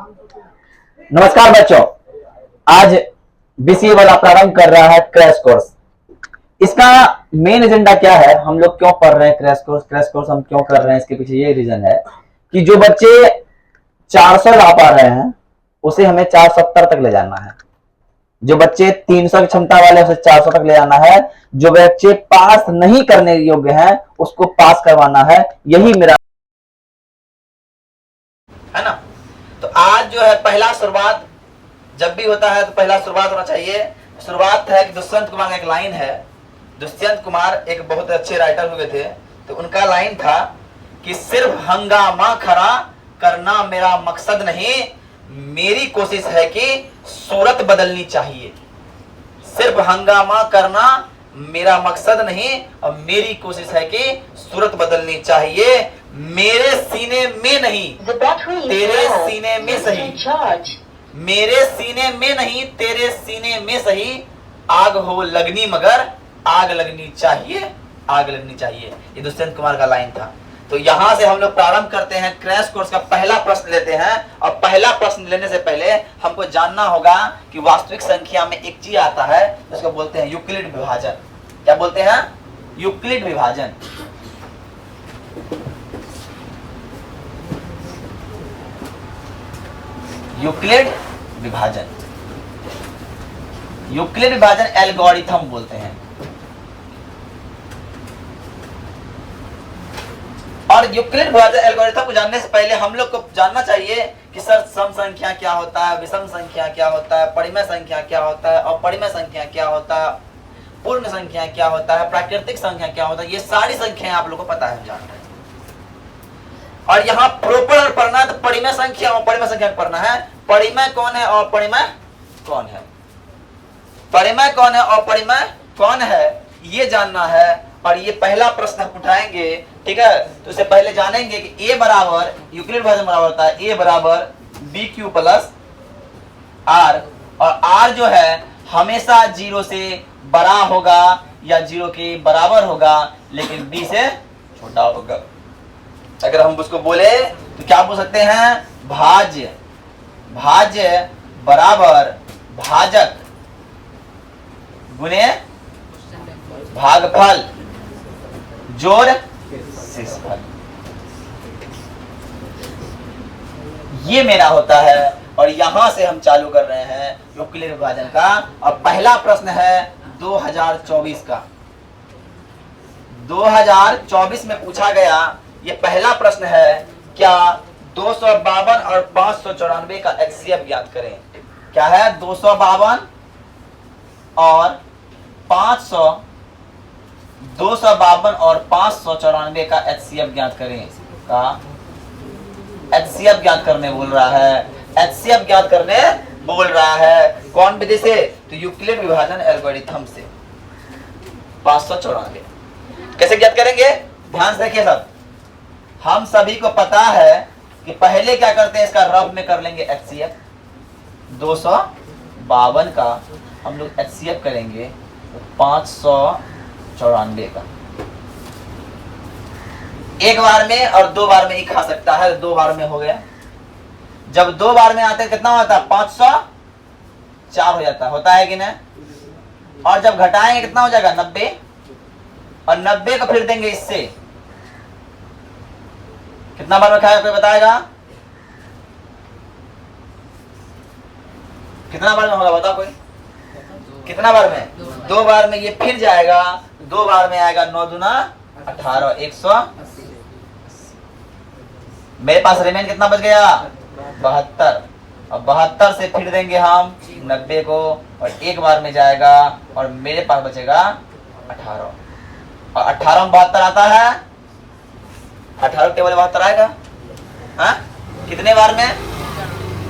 नमस्कार बच्चों, आज बीसीए वाला प्रारंभ कर रहा है क्रैश कोर्स। इसका मेन एजेंडा क्या है, हम लोग क्यों पढ़ रहे हैं क्रैश कोर्स हम क्यों कर रहे हैं, इसके पीछे ये रीजन है कि जो बच्चे 400 ला पा रहे हैं उसे हमें 470 तक ले जाना है। जो बच्चे 300 की क्षमता वाले उसे 400 तक ले जाना है। जो बच्चे पास नहीं करने योग्य हैं उसको पास करवाना है। यही मेरा है ना। तो आज जो है पहला शुरुआत जब भी होता है तो पहला शुरुआत होना चाहिए। शुरुआत है कि दुष्यंत कुमार का एक लाइन है। दुष्यंत कुमार एक बहुत अच्छे राइटर हुए थे, तो उनका लाइन था कि सिर्फ हंगामा खड़ा करना मेरा मकसद नहीं, मेरी कोशिश है कि सूरत बदलनी चाहिए। सिर्फ हंगामा करना मेरा मकसद नहीं और मेरी कोशिश है कि सूरत बदलनी चाहिए। मेरे सीने में नहीं तेरे सीने में सही, मेरे सीने में नहीं तेरे सीने में सही, आग हो लगनी मगर आग लगनी चाहिए, आग लगनी चाहिए। ये दुष्यंत कुमार का लाइन था। तो यहां से हम लोग प्रारंभ करते हैं। क्रैश कोर्स का पहला प्रश्न लेते हैं और पहला प्रश्न लेने से पहले हमको जानना होगा कि वास्तविक संख्या में एक चीज आता है जिसको बोलते हैं यूक्लिड विभाजन। क्या बोलते हैं? यूक्लिड विभाजन। यूक्लिड विभाजन, यूक्लिड विभाजन एल्गोरिथम बोलते हैं। और यूक्लिड विभाजन एल्गोरिथम को जानने से पहले हम लोग को जानना चाहिए कि सर सम संख्या क्या होता है, विषम संख्या क्या होता है, परिमेय संख्या क्या होता है, अपरिमेय संख्या क्या होता है, पूर्ण संख्या क्या होता है, प्राकृतिक संख्या क्या होता है। ये सारी संख्याएं आप लोग को पता है, जान रहे हैं। और यहाँ प्रॉपर पढ़ना है तो परिमेय संख्या और अपरिमेय संख्या पढ़ना है। परिमेय कौन है और अपरिमेय कौन है, परिमेय कौन है और अपरिमेय कौन है, ये जानना है। और ये पहला प्रश्न हम उठाएंगे, ठीक है। तो इससे पहले जानेंगे कि ए बराबर यूक्लिड विभाजन बराबर होता है ए बराबर बी क्यू प्लस आर। और आर जो है हमेशा 0 से बड़ा होगा या 0 के बराबर होगा, लेकिन बी से छोटा होगा। अगर हम उसको बोले तो क्या बोल सकते हैं? भाज्य, भाज्य बराबर भाजक गुने भागफल जोड़ शेषफल। ये मेरा होता है और यहां से हम चालू कर रहे हैं यूक्लिड विभाजन का। और पहला प्रश्न है 2024 का। 2024 में पूछा गया ये पहला प्रश्न है, क्या 252 और 594 का एचसीएफ ज्ञात करें। क्या है? 252 और 252 और 594 का एचसीएफ ज्ञात करें। का एचसीएफ ज्ञात करने बोल रहा है, एचसीएफ ज्ञात करने बोल रहा है। कौन विधि से? तो यूक्लिड विभाजन एल्गोरिथम से। 594 कैसे ज्ञात करेंगे? ध्यान से देखिए सब। हम सभी को पता है कि पहले क्या करते हैं, इसका रफ में कर लेंगे एचसीएफ। 252 का हम लोग एचसीएफ करेंगे तो 594 का। एक बार में और 2 बार में ही खा सकता है, 2 बार में हो गया। जब 2 बार में आते हैं कितना होता है? 504 हो जाता है, होता है कि नहीं? और जब घटाएंगे कितना हो जाएगा? 90। और 90 को फिर देंगे इससे। कितना बार में खाएगा कोई बताएगा? कितना बार में होगा बताओ कोई? कितना बार में? 2 बार में ये फिर जाएगा, 2 बार में आएगा 9 दूना 18, 180। मेरे पास रिमेन कितना बच गया? 72। और 72 से फिर देंगे हम 90 को और एक बार में जाएगा और मेरे पास बचेगा 18। और 18 में 72 आता है, 18 टेबल 72 आएगा। हाँ? कितने बार में?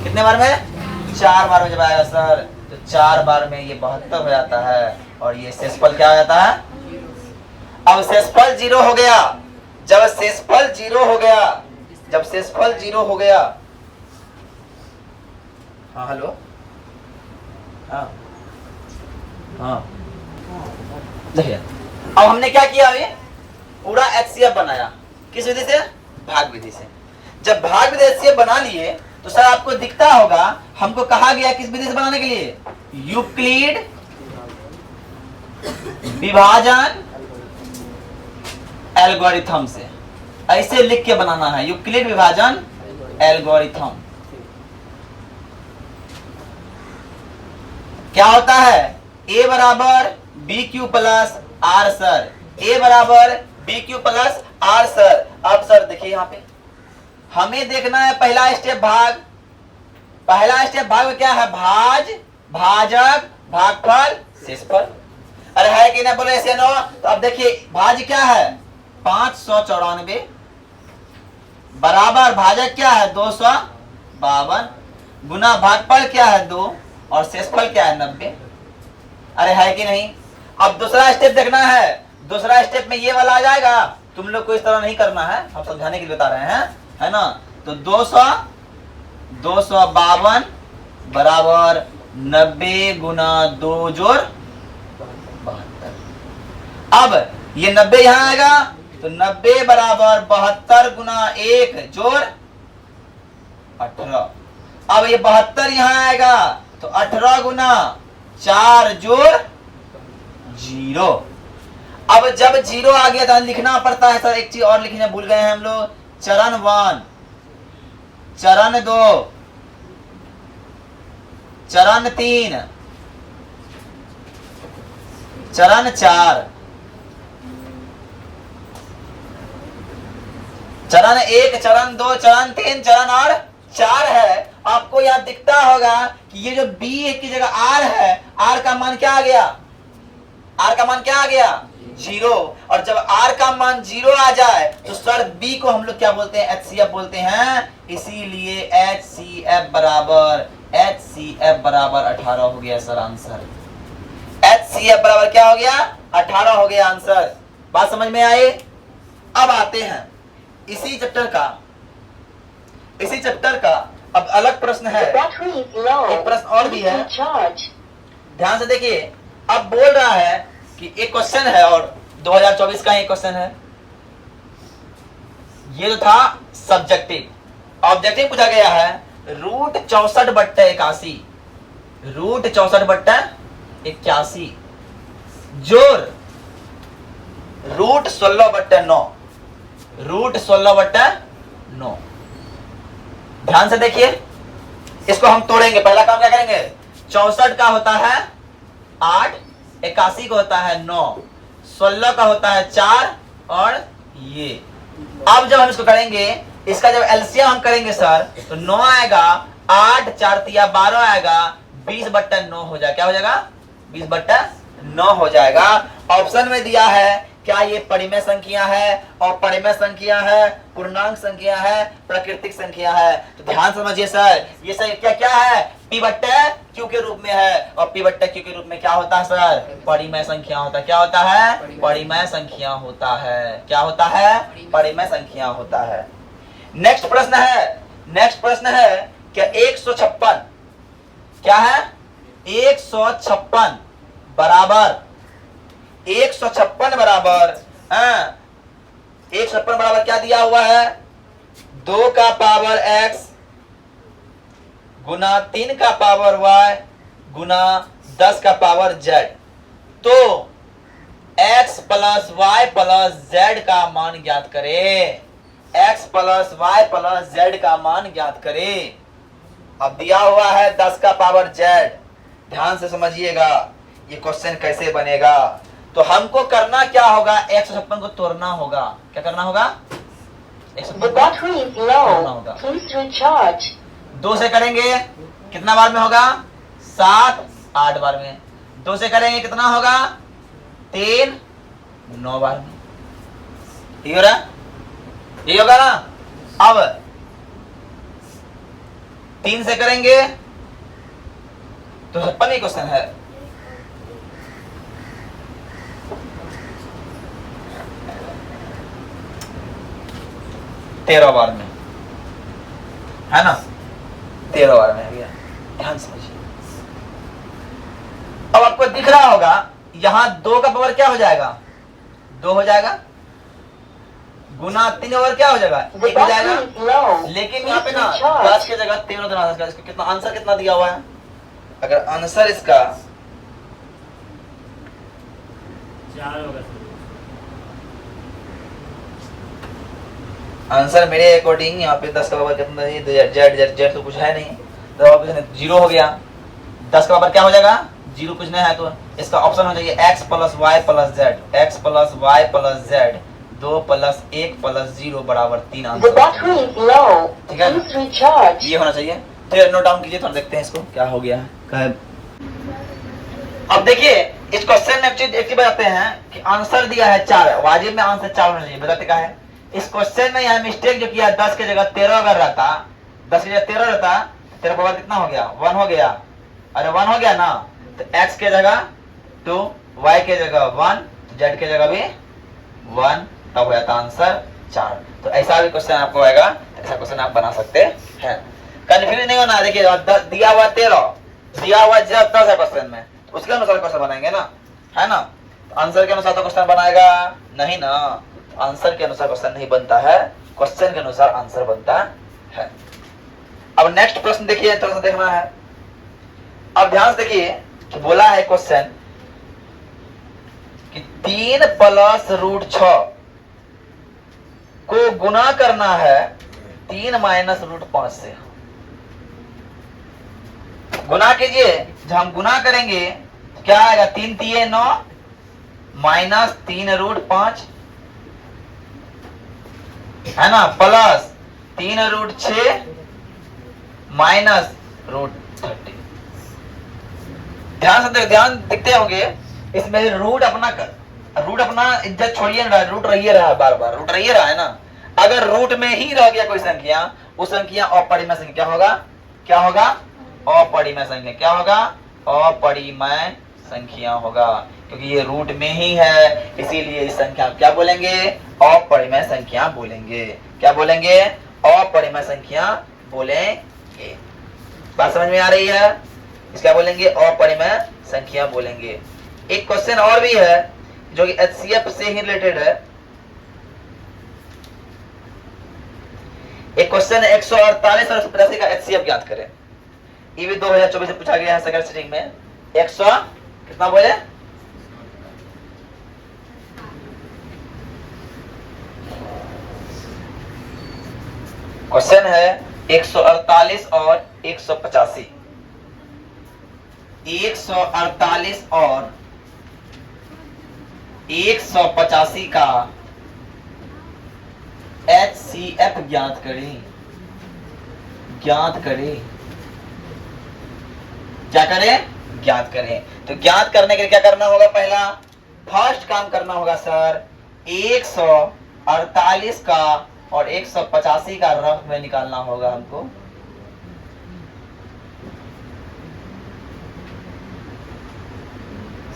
कितने बार में? 4 बार में जब आएगा सर, तो 4 बार में ये 72 हो जाता है और ये शेषफल क्या हो जाता है? अब शेषफल 0 हो गया। जब शेषफल 0 हो गया, जब शेषफल 0 हो गया, हाँ हेलो, हाँ हाँ देखिए अब हमने क्या किया, अभी पूरा एचसीएफ बनाया। किस विधि से? भाग विधि से। जब भाग विधि एचसीएफ बना लिए तो सर आपको दिखता होगा हमको कहा गया किस विधि से बनाने के लिए, यूक्लिड विभाजन एल्गोरिथम से। ऐसे लिख के बनाना है, यूक्लिड विभाजन एल्गोरिथम। क्या होता है, a बराबर B Q plus R sir, a बराबर B Q plus R sir. अब सर देखिए यहाँ पे हमें देखना है पहला स्टेप भाग। पहला स्टेप भाग में क्या है, भाज, भाजक, भागफल, शेषफल। अरे है कि नहीं बोले ऐसे नो। तो अब देखिए भाज क्या है 594 बराबर भाजक क्या है 252 गुना भागफल क्या है 2 और शेषफल क्या है 90। अरे है कि नहीं। अब दूसरा स्टेप देखना है, दूसरा स्टेप में ये वाला आ जाएगा। तुम लोग को इस तरह नहीं करना है, हम समझाने के लिए बता रहे हैं, है ना। तो 252 बराबर 90 गुना 2 जोड़ 72। अब ये 90 यहां आएगा तो 90 बराबर 72 गुना 1 जोड़ 18। अब ये 72 यहां आएगा तो 18 गुना 4 जोड़ 0। अब जब 0 आ गया तो लिखना पड़ता है सर, एक चीज और लिखने भूल गए हैं हम लोग, चरण 1, चरण 2, चरण 3, चरण 4, चरण 1, चरण 2, चरण 3, चरण और 4 है। आपको यहां दिखता होगा कि ये जो b की जगह r है, r का मान क्या आ गया, r का मान क्या आ गया 0। और जब r का मान 0 आ जाए तो सर b को हम लोग क्या बोलते हैं, HCF बोलते हैं। इसीलिए HCF बराबर 18 हो गया सर आंसर। HCF बराबर क्या हो गया 18 हो गया आंसर। बात समझ में आई। अब आते हैं इसी चैप्टर का अब अलग प्रश्न है, एक प्रश्न और भी है, ध्यान से देखिए। अब बोल रहा है कि एक क्वेश्चन है और 2024 का एक क्वेश्चन है। ये जो था सब्जेक्टिव, ऑब्जेक्टिव पूछा गया है रूट 64/81, रूट 64/81 जोड़ रूट 16/9, रूट 16/9। ध्यान से देखिए, इसको हम तोड़ेंगे। पहला काम क्या करेंगे, 64 का होता है 8, 81 का होता है 9, 16 का होता है 4 और ये। अब जब हम इसको करेंगे, इसका जब एलसीएम हम करेंगे सर तो 9 आएगा, 8 4 तिया 12 आएगा, 20/9 हो जाएगा। क्या हो जाएगा 20/9 हो जाएगा। ऑप्शन में दिया है क्या ये परिमेय संख्या है, और परिमेय संख्या है, पूर्णांक संख्या है, प्राकृतिक संख्या है। तो ध्यान समझिए सर, ये सर क्या क्या है, P/Q के रूप में है, और P/Q के रूप में क्या होता है सर, परिमेय संख्या होता है। क्या होता है, परिमेय संख्या होता है। क्या होता है, परिमेय संख्या होता है। नेक्स्ट प्रश्न है क्या 156 क्या है 156 बराबर 156 बराबर 156 बराबर क्या दिया हुआ है 2 का पावर x गुना 3 का पावर y गुना 10 का पावर z। तो x plus y plus z का मान ज्ञात करें। x plus y plus z का मान ज्ञात करें। अब दिया हुआ है 10 का पावर z। ध्यान से समझिएगा ये क्वेश्चन कैसे बनेगा। तो हमको करना क्या होगा, 156 को तोड़ना होगा। क्या करना होगा, 156 तोड़ना होगा। 2 से करेंगे कितना बार में होगा 7 8 बार में। 2 से करेंगे कितना होगा 3 9 बार में। ठीक हो रहा, यही होगा ना। अब 3 से करेंगे तो 56 क्वेश्चन है। तेरह बार में है ना, 13 बार में है भैया। ध्यान समझिए। अब आपको दिख रहा होगा यहां 2 का पावर क्या हो जाएगा 2 हो जाएगा गुना 3 और क्या हो जाएगा, 1 हो जाएगा। लेकिन यहाँ पे ना 10 की जगह 3 होना है। इसका कितना आंसर कितना दिया हुआ है, अगर आंसर इसका 4 होगा। आंसर मेरे अकॉर्डिंग यहाँ पे 10 का बराबर कितना है, जेड तो कुछ है नहीं, तो ऑप्शन 0 हो गया। 10 का बराबर क्या हो जाएगा, 0 कुछ नहीं है, तो इसका ऑप्शन हो जाएगा x plus Y plus Z, x plus Y plus Z 2 plus 1 plus 0 बराबर 3 आंसर। ठीक है, ये होना चाहिए। तो नोट डाउन कीजिए, थोड़ा देखते हैं इसको क्या हो गया है। अब देखिए इस क्वेश्चन में एक चीज बताते हैं कि आंसर दिया है 4, वाजिब में आंसर 4 होना चाहिए। बताते क्या है इस क्वेश्चन में, यहाँ मिस्टेक जो किया 10 की जगह 13 अगर रहता, 10 की जगह 13 रहता, तेरा पावर कितना हो गया, 1 हो गया। अरे 1 हो गया ना, तो x के जगह 2, y के जगह 1, z के जगह भी 1, तब हो जाता आंसर 4। तो ऐसा भी क्वेश्चन आपको आएगा, ऐसा क्वेश्चन आप बना सकते हैं। कंफ्यूज नहीं होना। देखिए दिया हुआ 13, दिया हुआ 10 है क्वेश्चन में, उसके अनुसार क्वेश्चन बनाएंगे ना, है ना। आंसर के अनुसार तो क्वेश्चन बनाएगा नहीं ना, आंसर के अनुसार क्वेश्चन नहीं बनता है, क्वेश्चन के अनुसार आंसर बनता है। अब नेक्स्ट प्रश्न देखिए, थोड़ा सा देखना है। अब ध्यान से देखिए कि बोला है क्वेश्चन कि 3 प्लस रूट 6 को गुना करना है 3 माइनस रूट 5 से। गुना कीजिए, जब हम गुना करेंगे तो क्या आएगा, 3 3 9 माइनस 3 रूट 5, है ना, प्लस 3 रूट 6 माइनस रूट 30। ध्यान दिखते होंगे इसमें रूट अपना इज्जत छोड़िए ना, रूट रहिए रहा, बार बार रूट रहिए रहा है ना। अगर रूट में ही रह गया कोई संख्या, वो संख्या अपरिमेय संख्या क्या होगा, क्या होगा, अपरिमेय संख्या। क्या होगा, अपरिमेय संख्या होगा, क्योंकि ये रूट में ही है, इसीलिए इस संख्या क्या बोलेंगे, अपरिमेय संख्या बोलेंगे। क्या बोलेंगे, अपरिमेय संख्या बोलेंगे। बात समझ में आ रही है, इसका बोलेंगे अपरिमेय संख्या बोलेंगे। एक क्वेश्चन और भी है जो कि एचसीएफ से ही रिलेटेड है। एक क्वेश्चन है 148 और 185 का एचसीएफ ज्ञात करें। ये भी 2024 से पूछा गया है सेकंड सिटिंग में। 100 कितना बोले, क्वेश्चन है 148 और 185। 148 और 185 का HCF ज्ञात करें। क्या करें, ज्ञात करें। तो ज्ञात करने के लिए क्या करना होगा, पहला फर्स्ट काम करना होगा सर, 148 का और 185 का रफ में निकालना होगा हमको।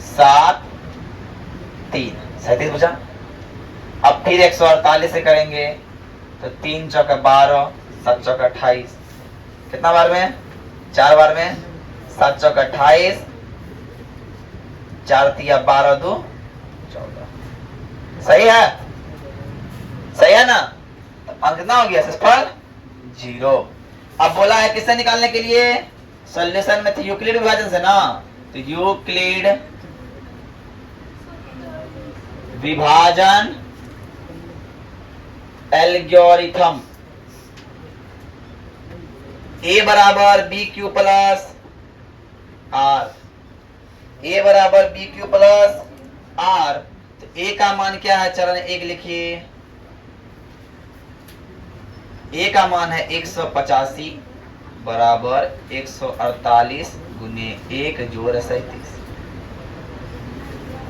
सात 3 37 बचा। अब फिर 148 से करेंगे तो 3 चौका 12, 7 चौका 28, कितना बार में, 4 बार में, 7 चौका 28, 4 तिया 12 2 14। सही है, सही है ना। तो अंक कितना हो गया, सफल 0। अब बोला है किससे निकालने के लिए, सॉल्यूशन में यूक्लिड विभाजन से ना, तो यूक्लिड विभाजन एल्गोरिथम ए बराबर बी क्यू प्लस आर, ए बराबर बी क्यू प्लस आर। तो ए का मान क्या है, चरण 1 लिखिए, ए का मान है 185 बराबर 148 गुने 1 जोड़ 37।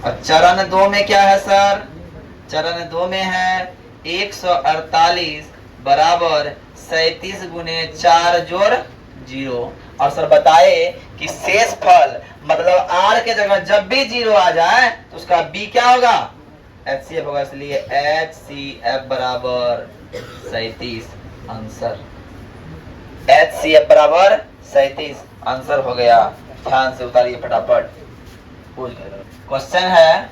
और चरण 2 में क्या है सर, चरण 2 में है 148 बराबर 37 गुने 4 जोड़ 0। और सर बताए कि शेष फल मतलब r के जगह जब भी 0 आ जाए तो उसका b क्या होगा, HCF होगा, इसलिए HCF बराबर 37 आंसर। HCF बराबर 37 आंसर हो गया। ध्यान से उतारिए फटाफट। क्वेश्चन है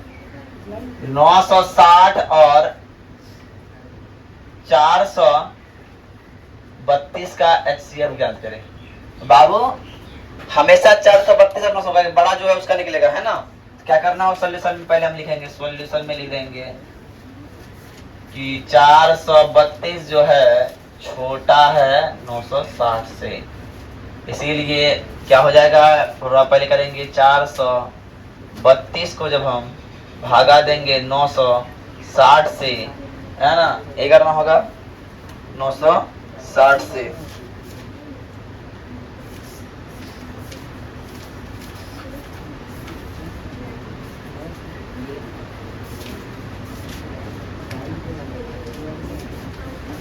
960 और 432 का HCF ज्ञात करें। बाबू हमेशा 432 अपना होगा, बड़ा जो है उसका निकलेगा, है ना। क्या करना हो सोल्यूशन में, पहले हम लिखेंगे सोल्यूशन में लिख देंगे कि 432 जो है छोटा है 960 से, इसीलिए क्या हो जाएगा, थोड़ा पहले करेंगे 432 को जब हम भागा देंगे 960 से, है ना, ये करना होगा 960 से।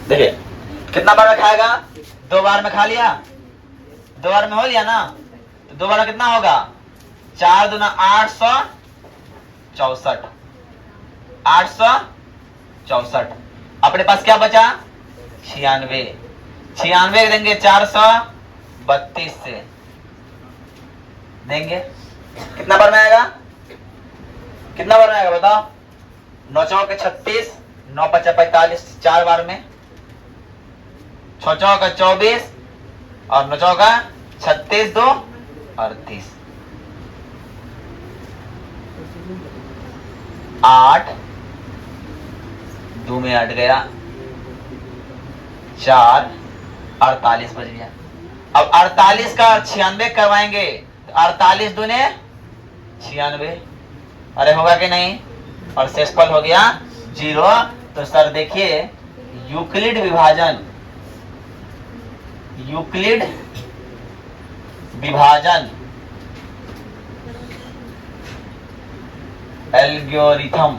देखिए कितना बार में खाएगा, 2 बार में खा लिया, 2 बार में हो लिया ना, तो 2 बार में कितना होगा, 4 दूना 864, 864। अपने पास क्या बचा, 96, 96 देंगे 432 से, देंगे कितना बार में आएगा, कितना बार में आएगा बताओ, 9 चौके 36, 9 पचा 45, 4 बार में, 6 चौका 24 और 9 चौका 36, 2 38, 8 2 में 8 गया, 4 48 बच गया। अब 48 का 96 करवाएंगे तो 48 दूने 96, अरे होगा कि नहीं, और शेषफल हो गया 0। तो सर देखिए यूक्लिड विभाजन, यूक्लिड विभाजन एल्गोरिथम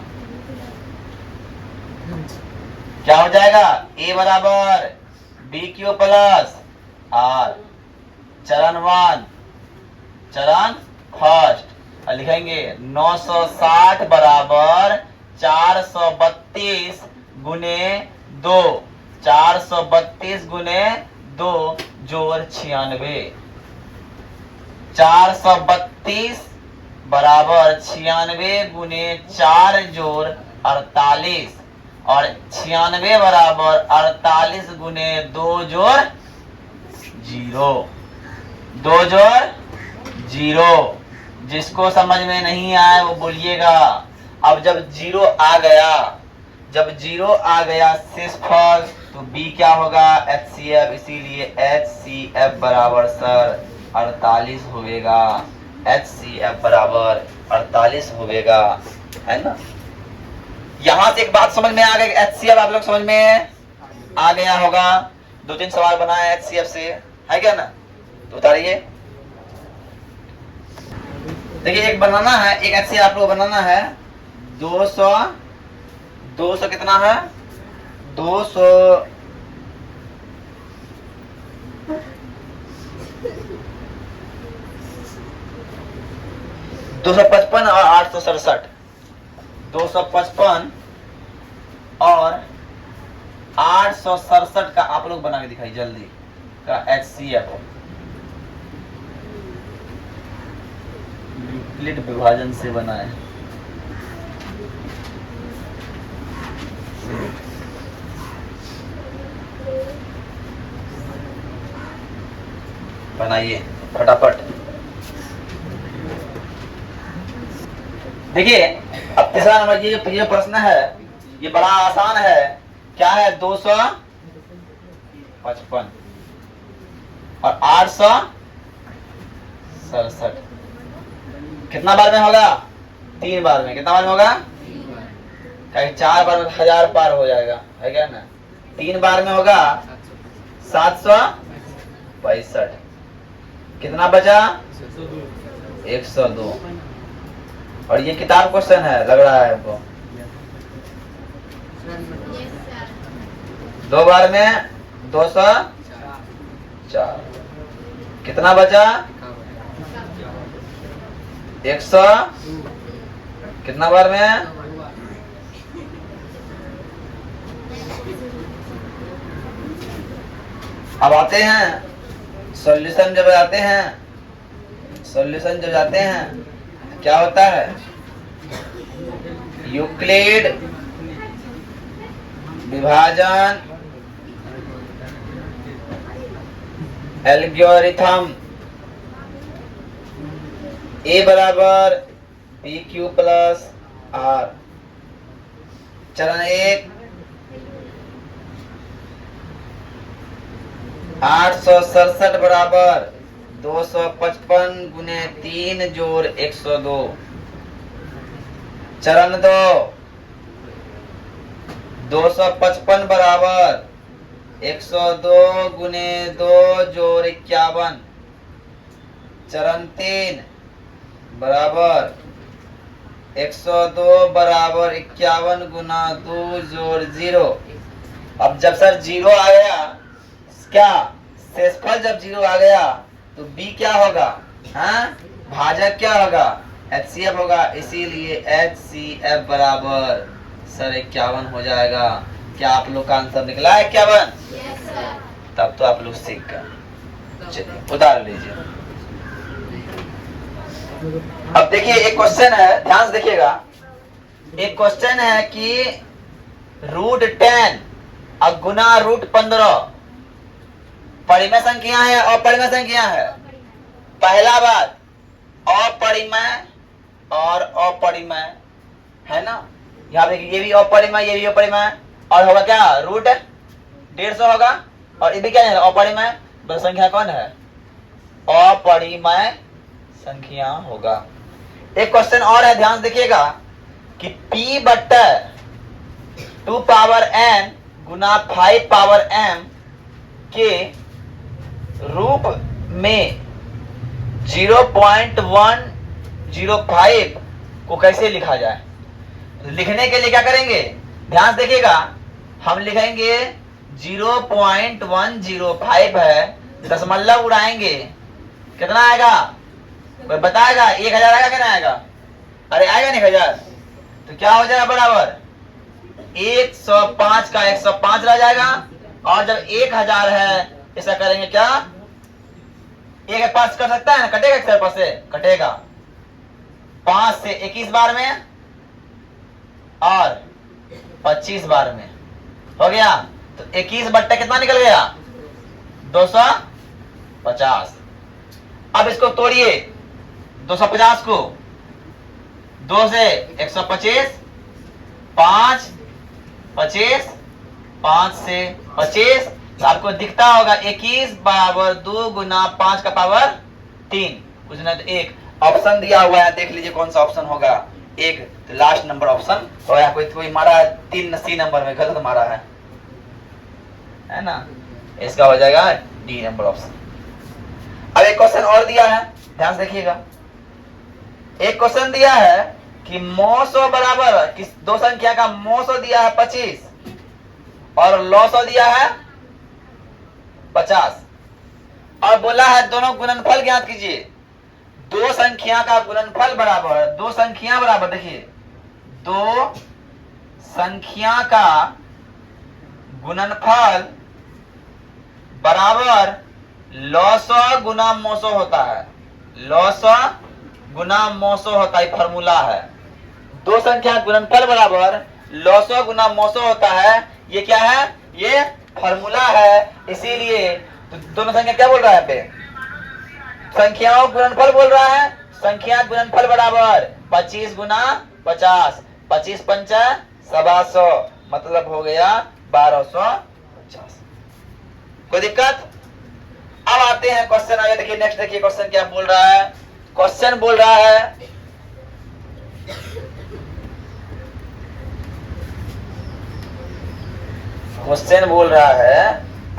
क्या हो जाएगा, A बराबर BQ प्लस R, चरण 1, चरण फर्स्ट, और लिखेंगे 960 बराबर 432 गुने 2, 432 गुने 2 जोड़ 96, 432 बराबर 96 गुने 4 जोड़ 48, और 96 बराबर 48 गुने 2 जोड़ 0, 2 जोड़ 0। जिसको समझ में नहीं आए वो बोलिएगा। अब जब 0 आ गया, जब 0 आ गया शेषफल, तो B क्या होगा, HCF, इसीलिए HCF बराबर सर 48 होगा, HCF बराबर 48 होगा, है ना। यहां से एक बात समझ में आ गई, HCF आप लोग समझ में आ गया होगा। 2-3 सवाल बनाए HCF से, है क्या ना, तो उतारिए। देखिए एक बनाना है, एक HCF आप लोग बनाना है 200 कितना है, 200 255 और 867, 255 और 867 का आप लोग बना के दिखाइए जल्दी का HCF, यूक्लिड विभाजन से बना है। बनाइए फटाफट। देखिए अब तीसरा नंबर ये प्रश्न है, ये बड़ा आसान है। क्या है, 255 और 867 कितना बार में होगा, 3 बार में। कितना बार में होगा, कहीं 4 बार में 1000 पार हो जाएगा, है क्या ना। 3 बार में होगा 762। कितना बचा, 102। और ये किताब क्वेश्चन है, लग रहा है आपको। 2 बार में 204। कितना बचा, 100। कितना बार में, अब आते हैं सॉल्यूशन। जब आते हैं सॉल्यूशन, जब जाते हैं क्या होता है, यूक्लिड विभाजन एल्गोरिथम ए बराबर बी क्यू प्लस आर। चरण 1 867 बराबर 255 गुने 3 जोड़ 102। चरण 2 255 बराबर 102 गुने 2 जोड़ 51। चरण 3 बराबर 102 बराबर 51 गुना 2 जोड़ 0। अब जब सर 0 आ गया, क्या शेषफल जब 0 आ गया तो b क्या होगा? हाँ, भाजक क्या होगा? HCF होगा। इसीलिए HCF बराबर सर 51 हो जाएगा। क्या आप लोग का आंसर निकला है 51? Yes sir. तब तो आप लोग सीख गए। चलिए उतार लीजिए। अब देखिए एक क्वेश्चन है, ध्यान से देखिएगा। एक क्वेश्चन है कि √10 और गुना √15 परिमेय संख्या है और अपरिमेय संख्या है। पहला बात, अपरिमेय और अपरिमेय है ना। यहाँ देखिए ये भी अपरिमेय, ये भी अपरिमेय, और होगा क्या? √150 होगा। और ये भी क्या है? अपरिमेय। बस संख्या कौन है? अपरिमेय संख्या होगा। एक क्वेश्चन और है, ध्यान से देखिएगा कि p बट्टा 2 पावर n गुना 5 पावर m के रूप में 0.105 को कैसे लिखा जाए। लिखने के लिए क्या करेंगे? ध्यान से देखिएगा। हम लिखेंगे 0.105 है, दशमलव उड़ाएंगे, कितना आएगा? कोई बताएगा? 1000 आएगा? कितना आएगा? अरे आएगा नहीं 1000। तो क्या हो जाएगा? बराबर 105 का 105 रह जाएगा। और जब 1000 है, ऐसा करेंगे क्या? 1 5 कर सकता है ना, कटेगा एक तरफ से, कटेगा 5 से 21 बार में और 25 बार में हो गया। तो 21 बट्टा कितना निकल गया? 250। अब इसको तोड़िए, 250 को 2 से 125, 5 25, 5 से 25। तो आपको दिखता होगा 21 बराबर 2 गुना 5 का पावर 3, कुछ नहीं तो 1। ऑप्शन दिया हुआ है, देख लीजिए कौन सा ऑप्शन होगा। एक तो लास्ट नंबर ऑप्शन हो या कोई मारा है 3 सी नंबर में, गलत मारा है ना। इसका हो जाएगा डी नंबर ऑप्शन। अब एक क्वेश्चन और दिया है, ध्यान से देखिएगा। एक क्वेश्चन दिया है कि मोसो बराबर किस दो संख्या का मोसो दिया है 25 और लॉसो दिया है 50, और बोला है दोनों गुणनफल ज्ञात कीजिए। दो संख्या का गुणनफल बराबर, दो संख्या बराबर, देखिए दो संख्या का गुणनफल बराबर लॉसो गुना मोसो होता है। लॉसो गुना मोसो होता है, फॉर्मूला है। दो संख्या गुणनफल बराबर लॉसो गुना मोसो होता है। ये क्या है? ये फॉर्मूला है। इसीलिए तो दोनों संख्या क्या बोल रहा है पे? संख्याओं गुणनफल बोल रहा है। संख्या गुणनफल बराबर 25 गुना 50, 25 पंचा 700, मतलब हो गया 1250। कोई दिक्कत? अब आते हैं क्वेश्चन आगे, देखिए नेक्स्ट देखिए क्वेश्चन क्या बोल रहा है। क्वेश्चन बोल रहा है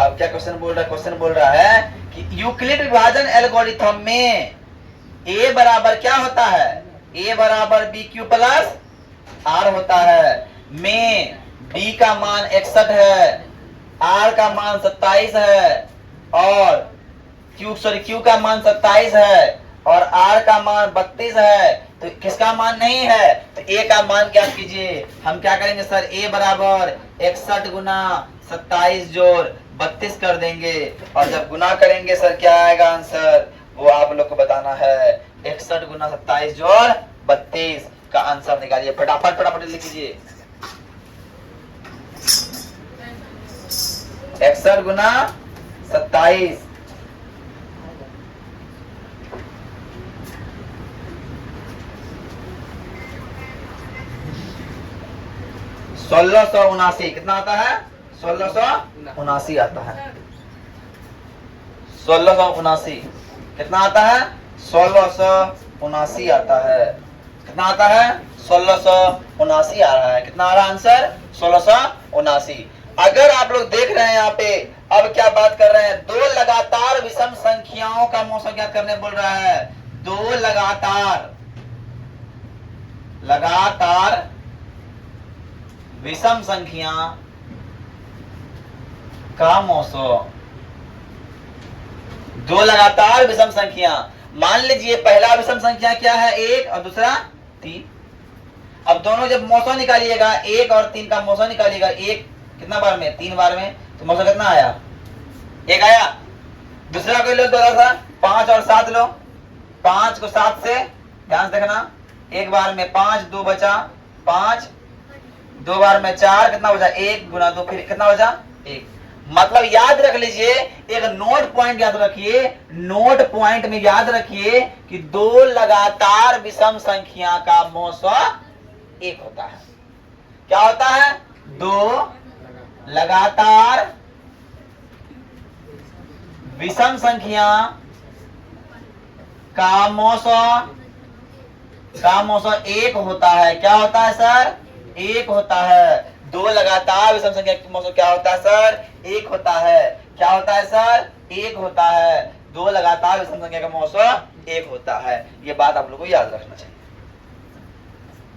अब क्या क्वेश्चन बोल रहा है? क्वेश्चन बोल रहा है कि यूक्लिड विभाजन एल्गोरिथम में a बराबर क्या होता है? a बराबर बी क्यू प्लस आर होता है। में b का मान 61 है, r का मान 27 है और q का मान 27 है और r का मान 32 है। तो किसका मान नहीं है? तो a का मान क्या कीजिए। हम क्या करेंगे सर? a बराबर 61 गुना 27 जोड़ 32 कर देंगे, और जब गुना करेंगे सर क्या आएगा आंसर, वो आप लोग को बताना है। 61 गुना 27 जोड़ 32 का आंसर निकालिए। फटाफट फटाफट लिख लीजिए। 61 गुना 27 1679 कितना आता है? 1679 आता है। 1679 कितना आता है? 1679 आता है। कितना आता है? 1679 आ रहा है। कितना आ रहा है आंसर? 1679। अगर आप लोग देख रहे हैं यहाँ पे, अब क्या बात कर रहे हैं? दो लगातार विषम संख्याओं का मौसा ज्ञात करने बोल रहा है। दो लगातार विषम संख्या का मौसो। दो लगातार विषम संख्या, मान लीजिए पहला विषम संख्या क्या है? 1 और दूसरा 3। अब दोनों जब मौसो निकालिएगा, 1 और 3 का मौसो निकालिएगा, 1 कितना बार में? 3 बार में, तो मौसो कितना आया? 1 आया। दूसरा कोई लो, थोड़ा सा 5 और 7 लो, 5 को 7 से, ध्यान से देखना, 1 बार में 5, 2 बचा 5, 2 बार में 4, कितना बचा? 1 गुना 2, फिर कितना बचा? 1। मतलब याद रख लीजिए, एक नोट पॉइंट याद रखिए, नोट पॉइंट में याद रखिए कि दो लगातार विषम संख्या का मौसा 1 होता है। क्या होता है? दो लगातार विषम संख्या का मौसा 1 होता है। क्या होता है सर? 1 होता है। दो लगातार विषम संख्या का मौसा क्या होता है सर? 1 होता है। क्या होता है सर? 1 होता है। दो लगातार विषम संख्या का मौसा 1 होता है। ये बात आप लोग को याद रखना चाहिए।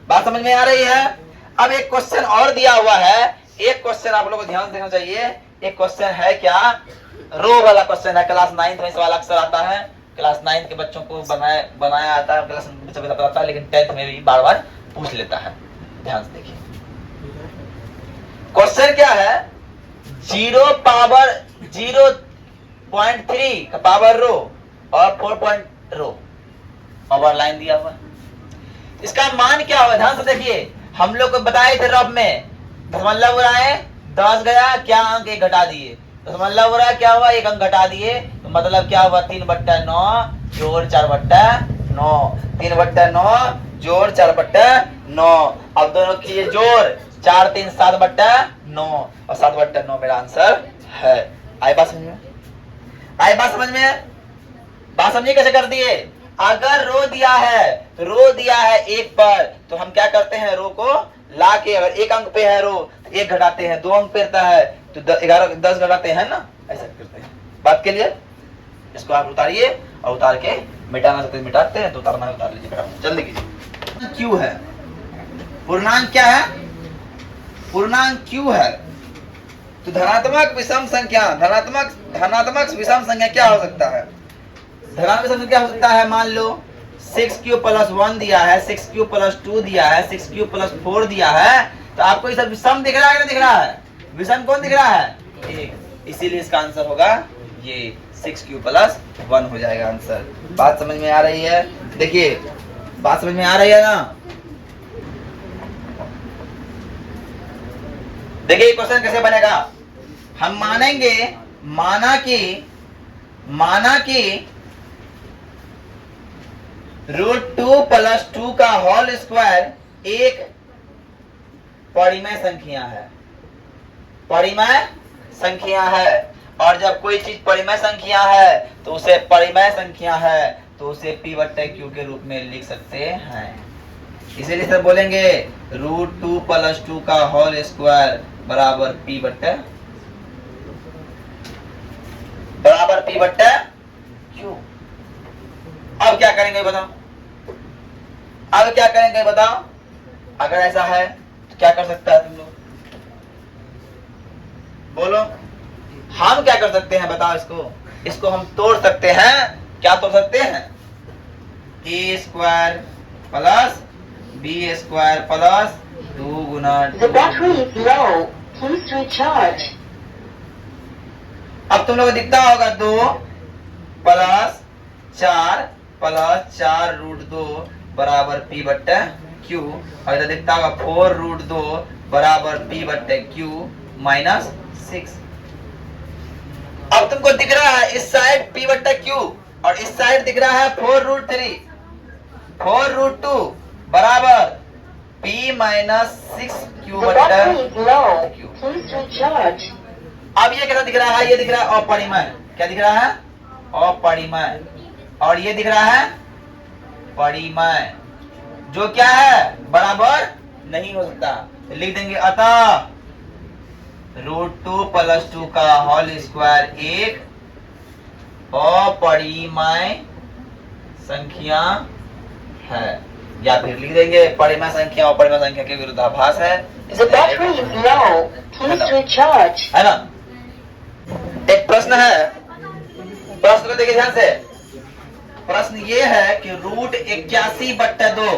बात समझ में आ रही है? अब एक क्वेश्चन और दिया हुआ है, एक क्वेश्चन आप लोग को ध्यान देना चाहिए। एक क्वेश्चन है क्या? रो वाला क्वेश्चन है, क्लास 9 में सवाल अक्सर आता है। क्लास 9 के बच्चों को बनाया आता है, क्लास आता है, लेकिन 10th में भी बार बार पूछ लेता है। ध्यान से देखिए, क्वेश्चन क्या है? 0 पावर 0.3 का पावर रो और 4 रो पावर लाइन दिया हुआ। इसका मान क्या होगा? ध्यान से देखिए, हम लोग को बताए थे रब में दशमलव हो रहा है, 10 गया, क्या अंक 1 घटा दिए। दशमलव हो रहा है, क्या हुआ? 1 अंक घटा दिए, तो मतलब क्या हुआ? 3/9 जोड़ 4/9, 3/9 जोड़ 4/9। अब दोनों की जोड़ 4 3 7/9 और 7/9 मेरा आंसर है। आई बात समझ में? आई बात समझ में? बात समझिए कैसे कर दिए। अगर रो दिया है, तो रो दिया है 1 पर, तो हम क्या करते हैं? रो को लाके, अगर 1 अंक पे है रो, तो 1 घटाते हैं, 2 अंक पे रहता है तो 10 घटाते हैं ना, ऐसा करते हैं। बात के लिए इसको आप उतारिए और उतार के मिटाना सकते मिटाते हैं, तो उतारना है उतार लीजिए, जल्दी कीजिए। क्यों है? पूर्णांक क्या है? पूर्णांक क्यों है? तो धनात्मक विषम संख्या, धनात्मक विषम संख्या क्या हो सकता है? धनात्मक विषम संख्या हो सकता है, मान लो 6³ + 1 दिया है, 6³ + 2 दिया है, 6³ + 4 दिया है, तो आपको ये सब विषम दिख रहा है कि नहीं दिख रहा है? विषम कौन दिख रहा है? 1। इसीलिए इसका आंसर होगा ये 6³ + 1 हो जाएगा आंसर। बात समझ में आ रही है? देखिए, बात समझ में आ रही है ना? देखिए क्वेश्चन कैसे बनेगा। हम मानेंगे, माना कि √2 + 2 का होल स्क्वायर एक परिमेय संख्या है। परिमेय संख्या है, और जब कोई चीज परिमेय संख्या है तो उसे परिमेय संख्या है तो उसे p/q के रूप में लिख सकते हैं। इसीलिए सर बोलेंगे √2 + 2 का होल स्क्वायर बराबर p/q। अब क्या करेंगे बताओ? अब क्या करेंगे बताओ? अगर ऐसा है तो क्या कर सकता है तुम लोग? बोलो, हम क्या कर सकते हैं बताओ? इसको हम तोड़ सकते हैं। क्या तोड़ सकते हैं? a² + b² + 2 Guna The battery is low. Please recharge. अब तुम लोग को दिखता होगा 2 + 4 + 4 √2 बराबर p/q, और इधर दिखता होगा 4 √2 बराबर p/q - 6। अब तुमको दिख रहा है इस साइड p/q और इस साइड दिख रहा है 4 √3, 4 √2 बराबर p माइनस 6q The बटा battery is low. q। Please recharge. अब ये कैसा दिख रहा है? ये दिख रहा है अपरिमेय। क्या दिख रहा है? अपरिमेय। और ये दिख रहा है परिमेय, जो क्या है? बराबर नहीं हो सकता। तो लिख देंगे अतः √2 + 2 का होल स्क्वायर एक अपरिमेय संख्या है, या फिर लिख देंगे परिमेय संख्या अपरिमेय संख्या के विरोधाभास है। The battery is low. Please recharge. है ना? एक प्रश्न है, प्रश्न को देखिए ध्यान से। प्रश्न ये है कि √81/2,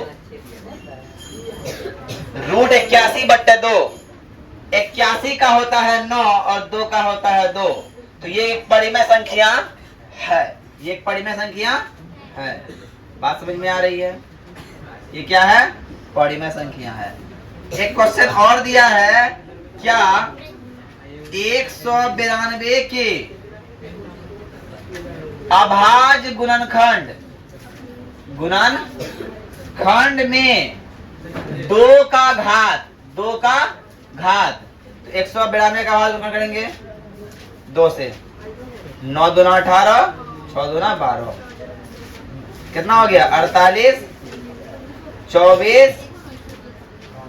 √81/2, 81 का होता है 9 और 2 का होता है 2, तो ये एक परिमेय संख्या है। ये एक परिमेय संख्या है। बात समझ में आ रही है? ये क्या है? परिमेय संख्या है। एक क्वेश्चन और दिया है, क्या 192 के अभाज्य गुणनखंड में 2 का घात, तो 192 का अभाज्य गुणन करेंगे 2 से। 9 दूना 18, 6 दूना 12, कितना हो गया? 48, 24,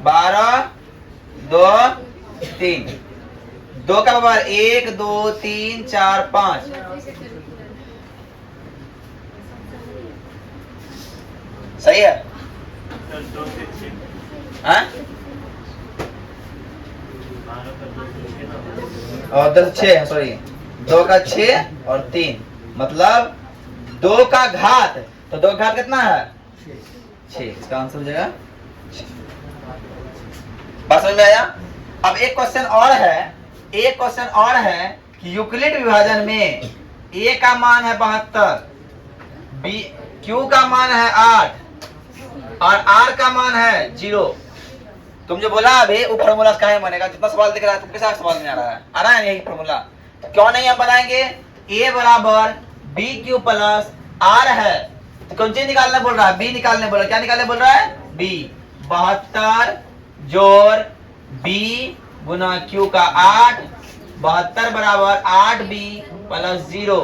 12, 2, 3, 2 का बराबर 1, 2, 3, 4, 5। सही है? सर 2 से 6 हाँ? 12 का 2 से 6 ना। और 10 6, सॉरी 2 का 6 और 3, मतलब 2 का घात, तो 2 का घात कितना है? 6। इसका आंसर हो जाएगा 6। बात समझ में आया? अब एक क्वेश्चन और है कि यूक्लिड विभाजन में a का मान है 72, b q का मान है 8 और r का मान है 0। तुम जो बोला अभी वो फॉर्मूला कहाँ बनेगा? जितना सवाल दिख रहा है तुमके साथ सवाल में आ रहा है यही फॉर्मूला। क्यों नहीं हम बनाएंगे? a बराबर bq प्लस r है, तो कौन चीज निकालने बोल रहा है? b निकालने बोल रहा है। क्या निकालने बोल रहा है? b। 72 जोड़ b गुना q का 8, 72 बराबर 8b प्लस 0,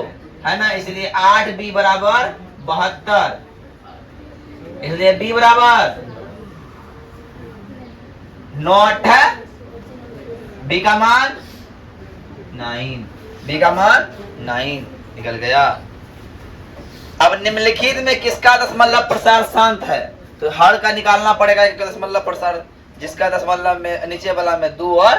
है ना? इसलिए 8b बराबर 72, इसलिए b बराबर 9 है, b का मान 9, b का मान 9 निकल गया। अब निम्नलिखित में किसका दशमलव प्रसार शांत है? तो हर का निकालना पड़ेगा एक दशमलव प्रसार, जिसका दशमलव में नीचे वाला में 2 और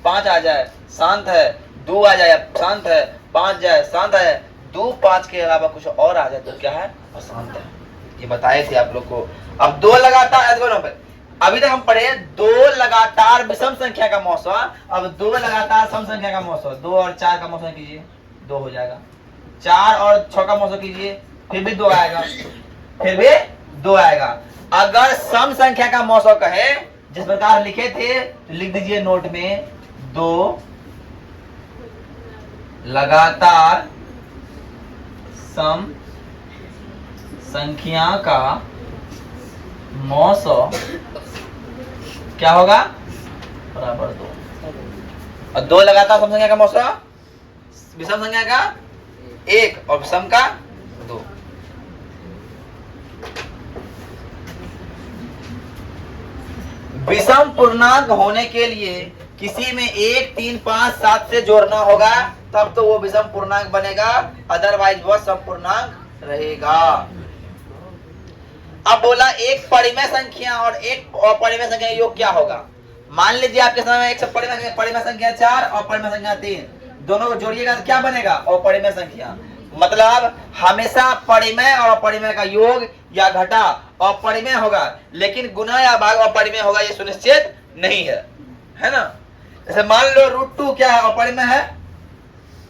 5 आ जाए शांत है, 2 आ जाए शांत है, 5 जाए शांत है, 2 5 के अलावा कुछ और आ जाए तो क्या है? अशांत है। ये बताए थे आप लोग को। अब 2 लगातार, अभी तक हम पढ़े 2 लगातार विषम संख्या का मौसा, अब 2 लगातार सम संख्या का मौसा। 2 और 4 का मौसा कीजिए, 2 हो जाएगा। 4 और 6 का मौसा कीजिए, फिर भी 2 आएगा, फिर भी 2 आएगा। अगर सम संख्या का मौसा कहे जिस प्रकार लिखे थे तो लिख दीजिए नोट में, 2 लगातार सम संख्या का मौसा क्या होगा? बराबर 2। और 2 लगातार सम संख्या का मौसा विषम संख्या का 1 और विषम का 2। विषम पूर्णांक होने के लिए किसी में 1, 3, 5, 7 से जोड़ना होगा, तब तो वो विषम पूर्णांक बनेगा, अदरवाइज वह समपूर्णांक रहेगा। अब बोला एक परिमेय संख्या और एक अपरिमेय संख्या का योग क्या होगा? मान लीजिए आपके समय एक परिमेय संख्या 4 और परिमेय संख्या 3, दोनों को जोड़िएगा तो क्या बनेगा? अपरिमेय संख्या। मतलब हमेशा परिमेय और अपरिमेय का योग या घटा अपरिमेय होगा, लेकिन गुना या भाग अपरिमेय होगा ये सुनिश्चित नहीं है, है ना? जैसे मान लो √2 क्या है? अपरिमेय है,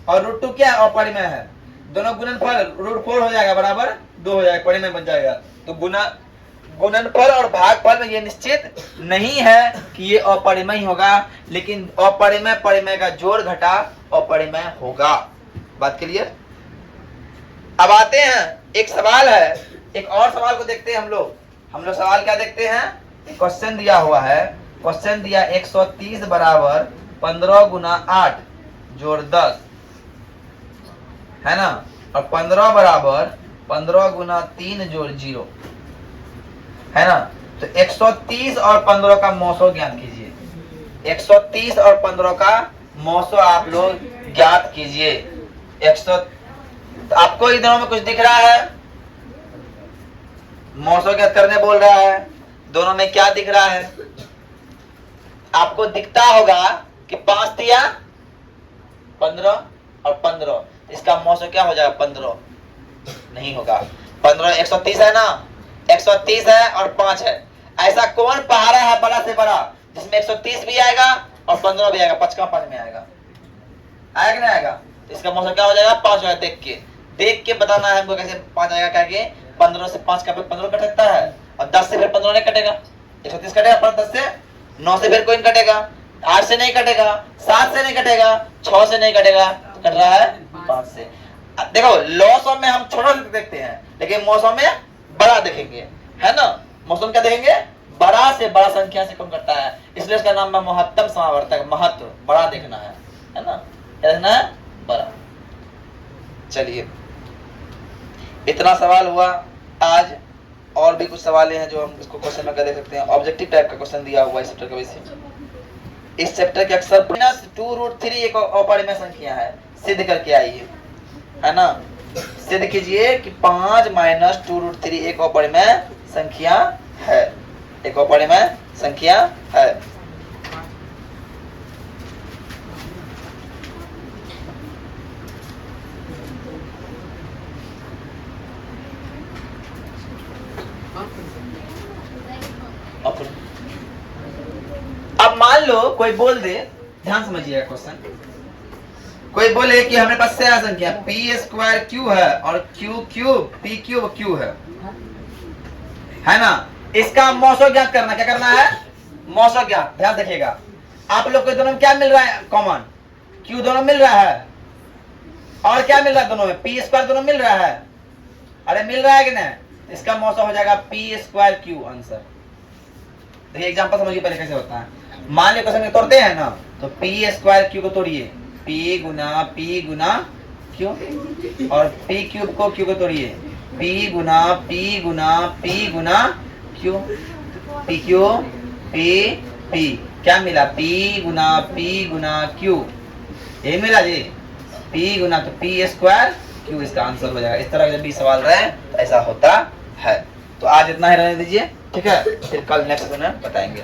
और √2 क्या है? अपरिमेय है। दोनों गुणनफल √4 हो जाएगा, बराबर 2 हो जाएगा, परिमेय बन जाएगा। तो गुणनफल और भागफल में ये निश्चित नहीं है कि ये अपरिमेय होगा, लेकिन अपरिमेय परिमेय का जोड़ घटा अपरिमेय होगा। बात क्लियर? अब आते हैं, एक सवाल है, एक और सवाल को देखते हैं हम लोग सवाल क्या देखते हैं? क्वेश्चन दिया हुआ है, क्वेश्चन दिया 130 बराबर 15 गुना 8 जोड़ 10 है ना, और 15 बराबर 15 गुना 3 जोड़ 0 है ना। तो 130 और 15 का मौसो ज्ञात कीजिए। 130 और 15 का मौसो आप लोग ज्ञात कीजिए। 100 तो आपको इन दोनों में कुछ दिख रहा है? मौसो ज्ञात करने बोल रहा है, दोनों में क्या दिख रहा है? आपको दिखता होगा कि 5 दिया 15 और 15, इसका मौसो क्या हो जाएगा? 15 नहीं होगा। 15 130 है ना, 130 है और 5 है। ऐसा कौन पहाड़ा है बड़ा से बड़ा जिसमें 130 भी आएगा और 15 भी आएगा? 5 का 5 में आएगा, आएगा नहीं आएगा? तो इसका मौसम क्या हो जाएगा? 5 हो जाएगा। देख के बताना है हमको कैसे 5 आएगा। क्या कि 15 से 5 का 15 कट सकता है, और 10 से फिर 15 नहीं कटेगा। 130 कटेगा, पर 10 से 9 से फिर कोई नहीं कटेगा, 8 से नहीं कटेगा, 7 से नहीं कटेगा, 6 से नहीं कटेगा, कट रहा है 5 से। देखो लॉस में हम छोटा देखते हैं, लेकिन मौसम में बड़ा देखेंगे, है ना। मौसम क्या देखेंगे? बड़ा से बड़ा संख्या से कम करता है, इसलिए इसका नाम है महत्तम समावर्तक। महत्व बड़ा देखना है ना, क्या देखना है? बड़ा। चलिए इतना सवाल हुआ आज, और भी कुछ सवाल हैं जो हम इसको क्वेश्चन में कर देख सकते हैं। ऑब्जेक्टिव टाइप का क्वेश्चन दिया हुआ है इस चैप्टर का वैसे। इस चैप्टर के अक्सर -2√3 एक अपरिमेय संख्या है, सिद्ध करके आइए, है ना। सिद्ध कीजिए कि 5 - 2√3 एक अपरिमेय संख्या है, एक अपरिमेय संख्या है। अब मान लो कोई बोल दे, ध्यान समझिएगा क्वेश्चन, कोई बोले कि हमारे पास यह संख्या p² q है और q³ p³ है ना। इसका मौसो ज्ञात करना, क्या करना है? मौसो ज्ञात। ध्यान देखिएगा, आप लोग को दोनों में क्या मिल रहा है? कॉमन q दोनों मिल रहा है, और क्या मिल रहा है दोनों में? p² दोनों मिल रहा है। अरे मिल रहा है कि नहीं? इसका मौसो हो जाएगा p² q आंसर। देखिए एग्जांपल समझिए पहले कैसे होता है। मान लीजिए क्वेश्चन में तोड़ते हैं ना, तो p² q को तोड़िए, p गुना q, और p³ को q को तोड़िए, p गुना q, p³ p क्या मिला? p गुना q, यही मिला जी। p गुना तो p² q इसका आंसर हो जाएगा। इस तरह जब भी सवाल रहे तो ऐसा होता है। तो आज इतना ही रहने दीजिए, ठीक है, फिर कल नेक्स्ट में बताएंगे।